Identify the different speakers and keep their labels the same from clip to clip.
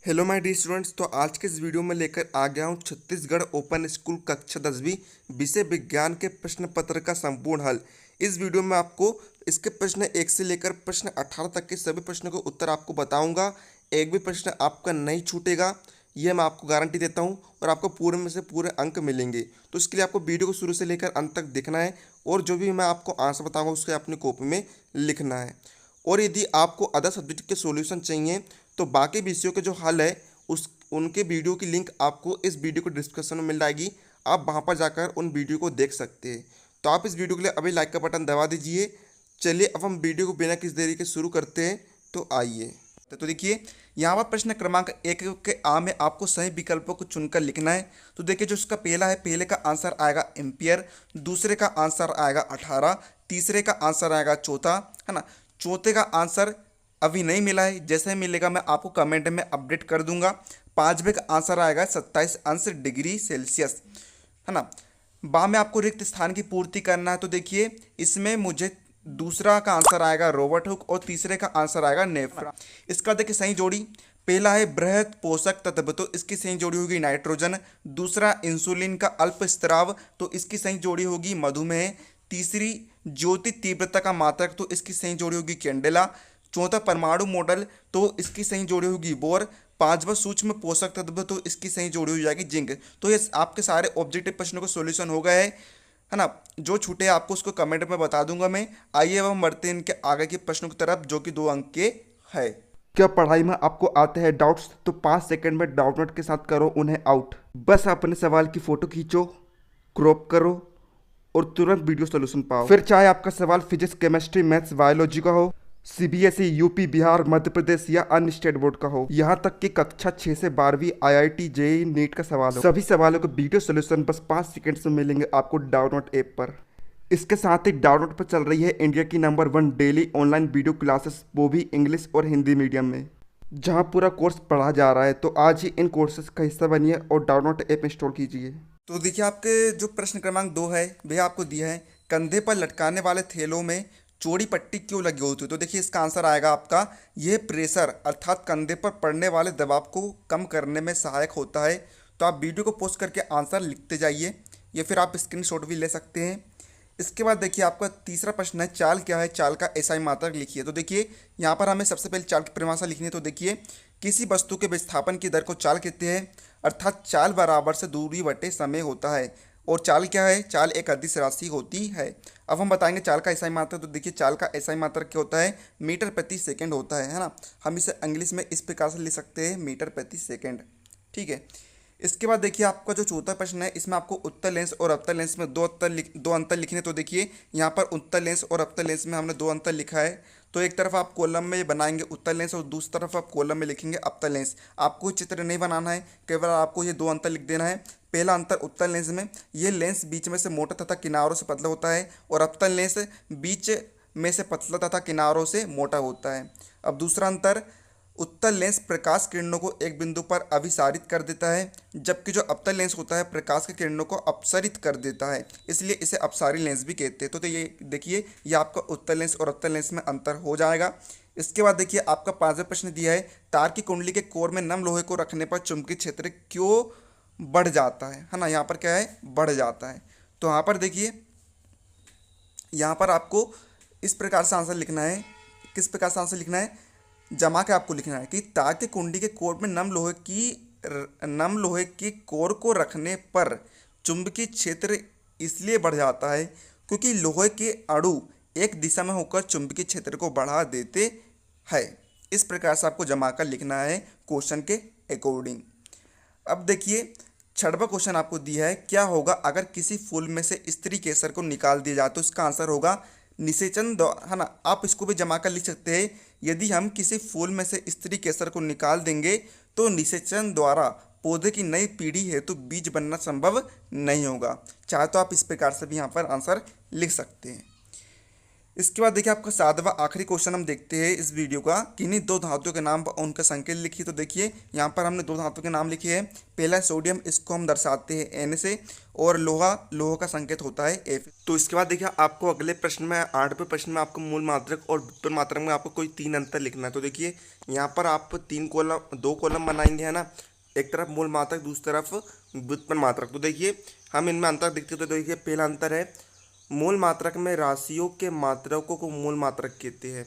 Speaker 1: Hello my dear students. तो आज के इस वीडियो में लेकर आ गया हूँ छत्तीसगढ़ ओपन स्कूल कक्षा 10वीं विषय विज्ञान के प्रश्न पत्र का संपूर्ण हल। इस वीडियो में आपको इसके प्रश्न 1 से लेकर प्रश्न 18 तक के सभी प्रश्नों के उत्तर आपको बताऊंगा। एक भी प्रश्न आपका नहीं छूटेगा, यह मैं आपको गारंटी देता हूं, और आपको पूरे में से पूरे अंक मिलेंगे। तो इसके लिए आपको वीडियो को शुरू से लेकर अंत तक देखना है, और जो भी मैं आपको आंसर बताऊँगा उसके अपनी कॉपी में लिखना है। और यदि आपको अदर सब्जेक्ट के सॉल्यूशन चाहिए तो बाकी विषयों के जो हल है उस उनके वीडियो की लिंक आपको इस वीडियो को डिस्क्रिप्शन में मिल जाएगी। आप वहां पर जाकर उन वीडियो को देख सकते हैं। तो आप इस वीडियो के लिए अभी लाइक का बटन दबा दीजिए। चलिए अब हम वीडियो को बिना किसी देरी के शुरू करते हैं। तो आइए, तो देखिए यहाँ पर प्रश्न क्रमांक 1 के आ में आपको सही विकल्पों को चुनकर लिखना है। तो देखिए जो इसका पहला है, पहले का आंसर आएगा एम्पियर, दूसरे का आंसर आएगा 18, तीसरे का आंसर आएगा चौथा, है ना। चौथे का आंसर अभी नहीं मिला है, जैसे ही मिलेगा मैं आपको कमेंट में अपडेट कर दूंगा। पांचवे का आंसर आएगा 27 अंश डिग्री सेल्सियस, है ना। बा में आपको रिक्त स्थान की पूर्ति करना है। तो देखिए इसमें मुझे दूसरा का आंसर आएगा रॉबर्ट हुक और तीसरे का आंसर आएगा नेफ्रा। इसका देखिए सही जोड़ी, पहला है बृहत पोषक तत्व, तो इसकी सही जोड़ी होगी नाइट्रोजन। दूसरा इंसुलिन का अल्प स्त्राव, तो इसकी सही जोड़ी होगी मधुमेह। तीसरी ज्योति तीव्रता का मात्रक, तो इसकी सही जोड़ी होगी कैंडेला। चौथा परमाणु मॉडल, तो इसकी सही जोड़ी होगी बोर। पांचवा सूक्ष्म पोषक तत्व, तो इसकी सही जोड़ी हो जाएगी जिंक। तो ये आपके सारे ऑब्जेक्टिव प्रश्नों का सॉल्यूशन हो गए है ना। जो छूटे आपको उसको कमेंट में बता दूंगा मैं। आइए अब हम बढ़ते हैं इनके आगे के प्रश्नों की तरफ, जो कि 2 अंक के है। क्या पढ़ाई में आपको आते हैं डाउट्स? तो 5 सेकंड में डाउट नोट के साथ करो उन्हें आउट। बस अपने सवाल की फोटो खींचो, क्रॉप करो और तुरंत वीडियो सॉल्यूशन पाओ। फिर चाहे आपका सवाल फिजिक्स, केमिस्ट्री, मैथ्स, बायोलॉजी का हो, सीबीएसई, यूपी, बिहार, मध्य प्रदेश या अन्य स्टेट बोर्ड का हो, यहाँ तक कि कक्षा 6 से 12वीं आईआईटी, जेईई, नीट का सवाल हो, सभी सवालों के वीडियो सॉल्यूशन बस 5 सेकंड में मिलेंगे आपको डाउनलोड ऐप पर। इसके साथ ही डाउनलोड पर चल रही है इंडिया की number 1 daily online video classes, वो भी इंग्लिश और हिंदी मीडियम में, जहाँ पूरा कोर्स पढ़ा जा रहा है। तो आज ही इन कोर्सेज का हिस्सा बनिए और डाउनलोड ऐप इंस्टॉल कीजिए। तो देखिए आपके जो प्रश्न क्रमांक 2 है वह आपको दिया है, कंधे पर लटकाने वाले थैलों में चौड़ी पट्टी क्यों लगी होती है? तो देखिए इसका आंसर आएगा आपका, यह प्रेशर अर्थात कंधे पर पड़ने वाले दबाव को कम करने में सहायक होता है। तो आप वीडियो को पॉज करके आंसर लिखते जाइए, या फिर आप स्क्रीनशॉट भी ले सकते हैं। इसके बाद देखिए आपका तीसरा प्रश्न है, चाल क्या है? चाल का एसआई मात्रक लिखिए। तो देखिए यहाँ पर हमें सबसे पहले चाल की परिभाषा लिखनी है। तो देखिए किसी वस्तु के विस्थापन की दर को चाल कहते हैं, अर्थात चाल बराबर से दूरी बटे समय होता है। और चाल क्या है? चाल एक अदिश राशि होती है। अब हम बताएंगे चाल का एसआई मात्रक। तो देखिए चाल का एसआई मात्रक क्या होता है? मीटर प्रति सेकंड होता है ना। हम इसे इंग्लिश में इस प्रकार से लिख सकते हैं, मीटर प्रति सेकंड। ठीक है। इसके बाद देखिए आपका जो चौथा प्रश्न है, इसमें आपको उत्तर लेंस और अवतल लेंस में दो अंतर लिखने। तो देखिए यहाँ पर उत्तर लेंस और अवतल लेंस में हमने 2 अंतर लिखा है। तो एक तरफ आप कॉलम में बनाएंगे उत्तर लेंस और दूसरी तरफ आप कॉलम में लिखेंगे अवतल लेंस। आपको चित्र नहीं बनाना है, केवल आपको ये 2 अंतर लिख देना है। पहला अंतर उत्तर लेंस में, ये लेंस बीच में से मोटा तथा किनारों से पतला होता है, और अवतल लेंस बीच में से पतला तथा किनारों से मोटा होता है। अब दूसरा अंतर, उत्तल लेंस प्रकाश किरणों को एक बिंदु पर अभिसारित कर देता है, जबकि जो अवतल लेंस होता है प्रकाश की किरणों को अपसरित कर देता है, इसलिए इसे अपसारी लेंस भी कहते हैं। तो ये देखिए ये आपका उत्तल लेंस और अवतल लेंस में अंतर हो जाएगा। इसके बाद देखिए आपका 5वां प्रश्न दिया है, तार की कुंडली के कोर में नम लोहे को रखने पर चुंबकीय क्षेत्र क्यों बढ़ जाता है ना। यहाँ पर क्या है? बढ़ जाता है। तो यहाँ पर देखिए यहाँ पर आपको इस प्रकार से आंसर लिखना है। किस प्रकार से आंसर लिखना है? जमा के आपको लिखना है कि तार के कुंडी के कोर में नम लोहे की कोर को रखने पर चुंबकीय क्षेत्र इसलिए बढ़ जाता है क्योंकि लोहे के अणु एक दिशा में होकर चुंबकीय क्षेत्र को बढ़ा देते हैं। इस प्रकार से आपको जमा कर लिखना है क्वेश्चन के अकॉर्डिंग। अब देखिए 6वां क्वेश्चन आपको दिया है, क्या होगा अगर किसी फूल में से स्त्री केसर को निकाल दिया जाए? तो इसका आंसर होगा निषेचन द्वारा, है ना। आप इसको भी जमा कर लिख सकते हैं, यदि हम किसी फूल में से स्त्री केसर को निकाल देंगे तो निषेचन द्वारा पौधे की नई पीढ़ी हेतु बीज बनना संभव नहीं होगा। चाहे तो आप इस प्रकार से भी यहाँ पर आंसर लिख सकते हैं।
Speaker 2: इसके बाद देखिए आपका सातवां आखिरी क्वेश्चन हम देखते हैं इस वीडियो का। किन्हीं दो धातुओं के नाम पर उनका संकेत लिखिए। तो देखिए यहाँ पर हमने दो धातुओं के नाम लिखे हैं। पहला है सोडियम, इसको हम दर्शाते हैं एन से, और लोहा, लोहा का संकेत होता है एफ।
Speaker 1: तो इसके बाद देखिए आपको अगले प्रश्न में 8वें प्रश्न में आपको मूल मात्रक और व्युत्पन्न मात्रक में आपको कोई 3 अंतर लिखना है। तो देखिए यहाँ पर आप 2 कॉलम बनाएंगे, है ना। एक तरफ मूल मात्रक, दूसरी तरफ व्युत्पन्न मात्रक। तो देखिए हम इनमें अंतर देखते हैं। तो देखिए पहला अंतर है, मूल मात्रक में राशियों के मात्रकों को मूल मात्रक कहते हैं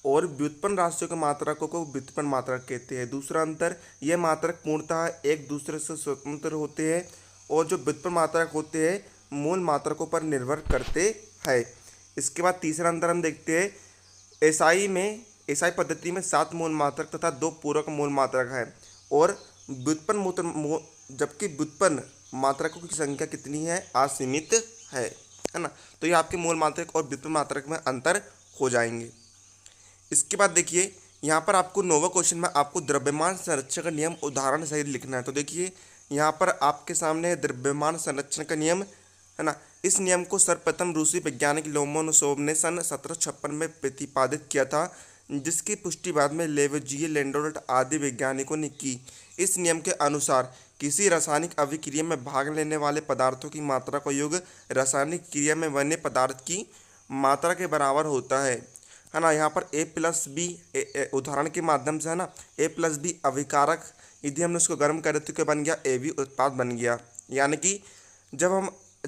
Speaker 1: और व्युत्पन्न राशियों के मात्रकों को व्युत्पन्न मात्रक कहते हैं। दूसरा अंतर, ये मात्रक पूर्णतः एक दूसरे से स्वतंत्र होते हैं और जो व्युत्पन्न मात्रक होते हैं मूल मात्रकों पर निर्भर करते हैं। इसके बाद तीसरा अंतर हम देखते हैं, एसआई पद्धति में 7 मूल मात्रक तथा 2 पूरक मूल मात्रक है और जबकि व्युत्पन्न मात्रकों की संख्या कितनी है, असीमित है ना। तो ये आपके मूल मात्रक और व्युत्पन्न मात्रक में अंतर हो जाएंगे। इसके बाद देखिए यहाँ पर आपको 9वें क्वेश्चन में आपको द्रव्यमान संरक्षण का नियम उदाहरण सहित लिखना है। तो देखिए यहाँ पर आपके सामने है द्रव्यमान संरक्षण का नियम, है ना। इस नियम को सर्वप्रथम रूसी वैज्ञानिक लोमोनोसोव ने सन 1756 में प्रतिपादित किया था, जिसकी पुष्टि बाद में लेवजिए, लेंडोल्ट आदि वैज्ञानिकों ने की। इस नियम के अनुसार किसी रासायनिक अभिक्रिया में भाग लेने वाले पदार्थों की मात्रा का योग रासायनिक क्रिया में बने पदार्थ की मात्रा के बराबर होता है ना। यहाँ पर A+B उदाहरण के माध्यम से, है ना, A+B अभिकारक, यदि हमने उसको गर्म करे तो क्या बन गया, AB उत्पाद बन गया। यानी कि जब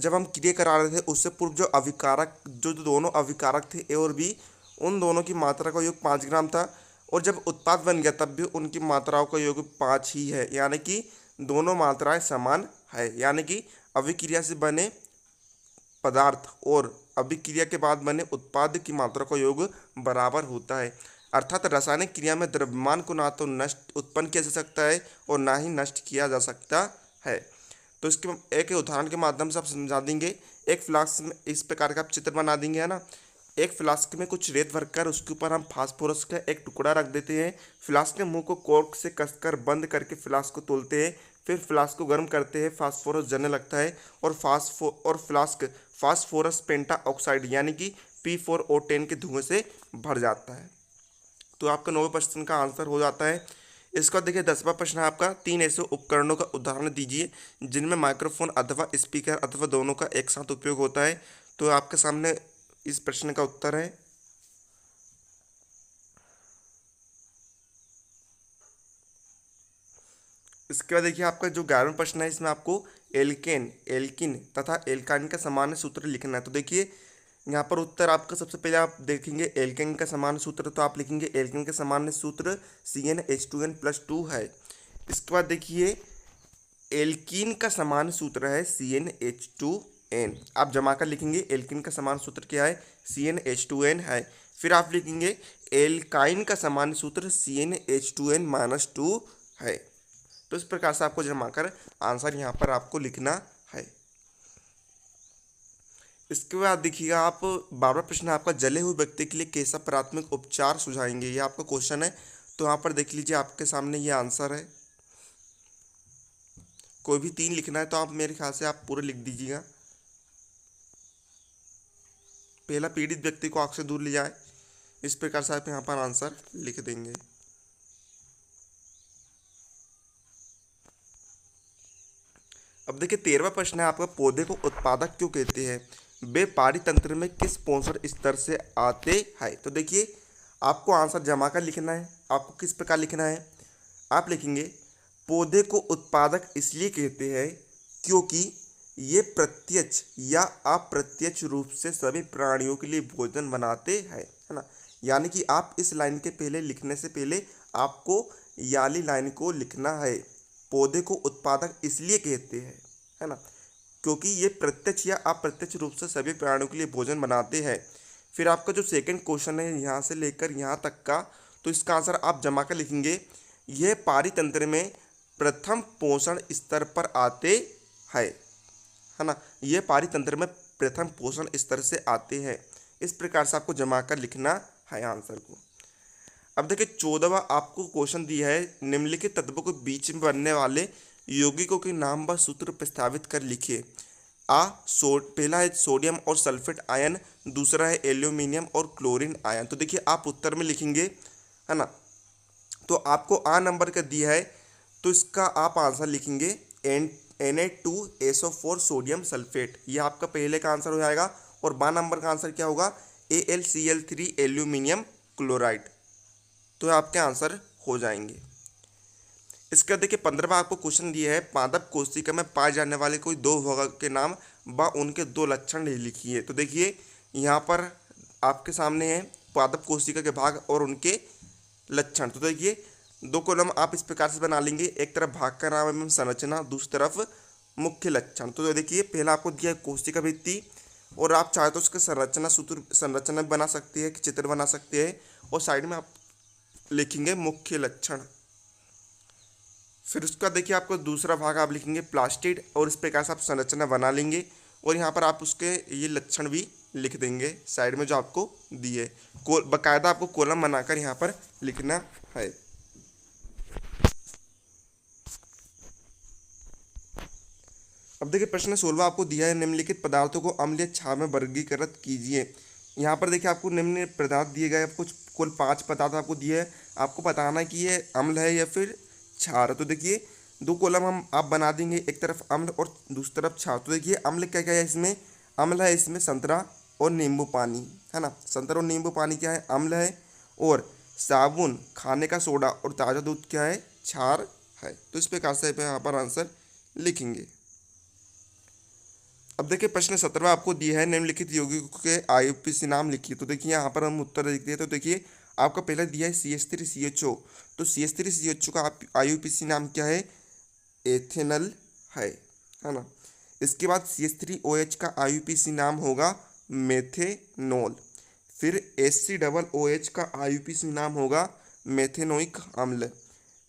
Speaker 1: हम क्रिया करा रहे थे उससे पूर्व जो अभिकारक, जो दोनों अभिकारक थे A और B, उन दोनों की मात्रा का योग 5 ग्राम था और जब उत्पाद बन गया तब भी उनकी मात्राओं का योग 5 ही है। यानी कि दोनों मात्राएं समान है। यानी कि अभिक्रिया से बने पदार्थ और अभिक्रिया के बाद बने उत्पाद की मात्रा का योग बराबर होता है। अर्थात रासायनिक क्रिया में द्रव्यमान को ना तो नष्ट उत्पन्न किया जा सकता है और ना ही नष्ट किया जा सकता है। तो इसके एक उदाहरण के माध्यम से आप समझा देंगे। एक फ्लास्क में इस प्रकार का आप चित्र बना देंगे, है ना। एक फ्लास्क में कुछ रेत भरकर उसके ऊपर हम फास्फोरस का एक टुकड़ा रख देते हैं। फ्लास्क के मुंह को कॉर्क से कसकर बंद करके फ्लास्क को तोलते हैं। फिर फ्लास्क को गर्म करते हैं, फास्फोरस जलने लगता है और फ्लास्क फास्फोरस पेंटा ऑक्साइड यानी कि P4O10 के धुएं से भर जाता है। तो आपका 9वें प्रश्न का आंसर हो जाता है। इसका देखिए 10वां प्रश्न है आपका, 3 ऐसे उपकरणों का उदाहरण दीजिए जिनमें माइक्रोफोन अथवा स्पीकर अथवा दोनों का एक साथ उपयोग होता है। तो आपके सामने इस प्रश्न का उत्तर है। इसके बाद देखिए आपका जो 11वां प्रश्न है, इसमें आपको एल्किन तथा एल्काइन का सामान्य सूत्र लिखना है। तो देखिए यहाँ पर उत्तर आपका सबसे पहले आप देखेंगे एल्केन का सामान्य सूत्र। तो आप लिखेंगे एल्केन का सामान्य सूत्र CnH2n+2 है। इसके बाद देखिए एल्कीन का सामान्य सूत्र है CnH2n। आप जमा कर लिखेंगे एल्कीन का सामान्य सूत्र क्या है, CnH2n है। फिर आप लिखेंगे एल्काइन का सामान्य सूत्र CnH2n-2 है। तो इस प्रकार से आपको जमा कर आंसर यहाँ पर आपको लिखना है। इसके बाद देखिएगा आप 12वां प्रश्न आपका, जले हुए व्यक्ति के लिए कैसा प्राथमिक उपचार सुझाएंगे, ये आपका क्वेश्चन है। तो यहाँ पर देख लीजिए आपके सामने ये आंसर है। कोई भी 3 लिखना है तो आप मेरे ख्याल से आप पूरे लिख दीजिएगा। पहला, पीड़ित व्यक्ति को आग से दूर ले जाए। इस प्रकार से आप यहाँ पर आंसर लिख देंगे। अब देखिए 13वां प्रश्न है आपका, पौधे को उत्पादक क्यों कहते हैं, वे पारितंत्र में किस पोषण स्तर से आते हैं। तो देखिए आपको आंसर जमा कर लिखना है। आपको किस प्रकार लिखना है, आप लिखेंगे पौधे को उत्पादक इसलिए कहते हैं क्योंकि ये प्रत्यक्ष या अप्रत्यक्ष रूप से सभी प्राणियों के लिए भोजन बनाते हैं, है ना। यानी कि आप इस लाइन के पहले लिखने से पहले आपको याली लाइन को लिखना है। पौधे को उत्पादक इसलिए कहते हैं, है ना, क्योंकि ये प्रत्यक्ष या अप्रत्यक्ष रूप से सभी प्राणियों के लिए भोजन बनाते हैं। फिर आपका जो सेकंड क्वेश्चन है यहाँ से लेकर यहाँ तक का, तो इसका आंसर आप जमा कर लिखेंगे, यह पारितंत्र में प्रथम पोषण स्तर पर आते हैं, है ना। यह पारितंत्र में प्रथम पोषण स्तर से आते हैं। इस प्रकार से आपको जमा कर लिखना है आंसर को। अब देखिए 14वां आपको क्वेश्चन दिया है, निम्नलिखित तत्वों के बीच में बनने वाले यौगिकों के नाम व सूत्र प्रस्तावित कर लिखिए। पहला है सोडियम और सल्फेट आयन, दूसरा है एल्यूमिनियम और क्लोरीन आयन। तो देखिए आप उत्तर में लिखेंगे, है ना। तो आपको आ नंबर का दिया है, तो इसका आप आंसर लिखेंगे Na2SO4 सोडियम सल्फेट, ये आपका पहले का आंसर हो जाएगा। और बा नंबर का आंसर क्या होगा, AlCl3 एल्यूमिनियम क्लोराइड। तो आपके आंसर हो जाएंगे। इसका देखिए 15वां आपको क्वेश्चन दिया है, पादप कोशिका में पाए जाने वाले कोई दो विभागों के नाम व उनके दो लक्षण लिखिए। तो देखिए यहाँ पर आपके सामने है पादप कोशिका के भाग और उनके लक्षण। तो देखिए दो कॉलम आप इस प्रकार से बना लेंगे, एक तरफ भाग का नाम एवं संरचना, दूसरी तरफ मुख्य लक्षण। तो देखिए पहला आपको दिया है कोशिका भित्ति, और आप चाहे तो उसके संरचना सूत्र संरचना बना सकते हैं, चित्र बना सकते हैं, और साइड में आप लिखेंगे मुख्य लक्षण। फिर उसका देखिए आपको दूसरा भाग आप लिखेंगे प्लास्टिड, और इस प्रकार से आप संरचना बना लेंगे, और यहाँ पर आप उसके ये लक्षण भी लिख देंगे साइड में जो आपको दिए। बाकायदा आपको कॉलम बनाकर यहाँ पर लिखना है। अब देखिए प्रश्न 16 आपको दिया है, निम्नलिखित पदार्थों को अम्लीय क्षार में वर्गीकृत कीजिए। यहाँ पर देखिए आपको निम्न पदार्थ दिए गए, कुछ कुल 5 पदार्थ आपको दिए हैं, आपको बताना है कि ये अम्ल है या फिर क्षार। तो देखिए दो कॉलम हम आप बना देंगे, एक तरफ अम्ल और दूसरी तरफ क्षार। तो देखिए अम्ल क्या क्या है इसमें, अम्ल है इसमें संतरा और नींबू पानी, है ना। संतरा और नींबू पानी क्या है, अम्ल है, और साबुन, खाने का सोडा और ताज़ा दूध क्या है, क्षार है। तो इस प्रकार से यहाँ पर आंसर लिखेंगे। अब देखिए प्रश्न 17 आपको दिया है, निम्नलिखित यौगिकों के IUPAC नाम लिखिए। तो देखिए यहाँ पर हम उत्तर लिखते हैं। तो देखिए आपका पहला दिया है CH3CHO, तो CH3CHO का IUPAC नाम क्या है, एथेनल है ना। इसके बाद CH3OH का IUPAC नाम होगा मेथेनॉल। फिर HCOOH का IUPAC नाम होगा मेथेनोइक अम्ल।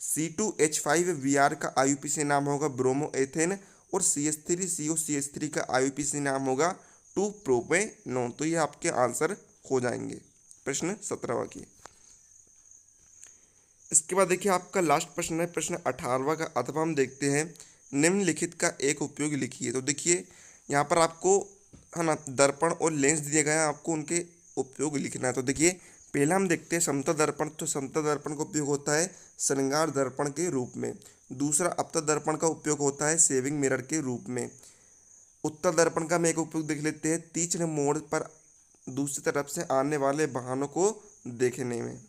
Speaker 1: C2H5Br का IUPAC नाम होगा ब्रोमोएथेन, और CH3COCH3 का IUPAC नाम होगा 2-प्रोपेनॉन। तो ये आपके आंसर हो जाएंगे प्रश्न 17वां की। इसके बाद देखिए आपका लास्ट प्रश्न है प्रश्न 18वां का, अथवा हम देखते हैं, निम्नलिखित का एक उपयोग लिखिए। तो देखिए यहाँ पर आपको, है ना, दर्पण और लेंस दिए गए हैं, आपको उनके उपयोग लिखना है। तो देखिए पहला हम देखते हैं समतल दर्पण। तो समतल दर्पण का उपयोग होता है श्रृंगार दर्पण के रूप में। दूसरा अवतल दर्पण का उपयोग होता है सेविंग मिरर के रूप में। उत्तल दर्पण का हम एक उपयोग देख लेते हैं, तीक्ष्ण मोड़ पर दूसरी तरफ से आने वाले वाहनों को देखने में।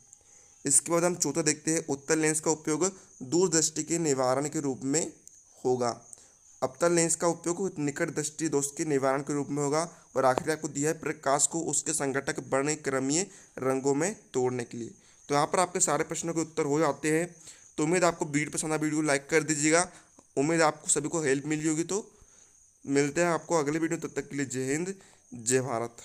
Speaker 1: इसके बाद हम चौथा देखते हैं, उत्तल लेंस का उपयोग दूरदृष्टि के निवारण के रूप में होगा। अवतल लेंस का उपयोग निकट दृष्टि दोष के निवारण के रूप में होगा। और आखिरी आपको दिया है प्रकाश को उसके संघटक वर्णक्रमीय रंगों में तोड़ने के लिए। तो यहाँ पर आपके सारे प्रश्नों के उत्तर हो जाते हैं। तो उम्मीद आपको वीडियो पसंद आया, वीडियो को लाइक कर दीजिएगा। उम्मीद आपको सभी को हेल्प मिली होगी। तो मिलते हैं आपको अगले वीडियो, तब तक के लिए जय हिंद, जय भारत।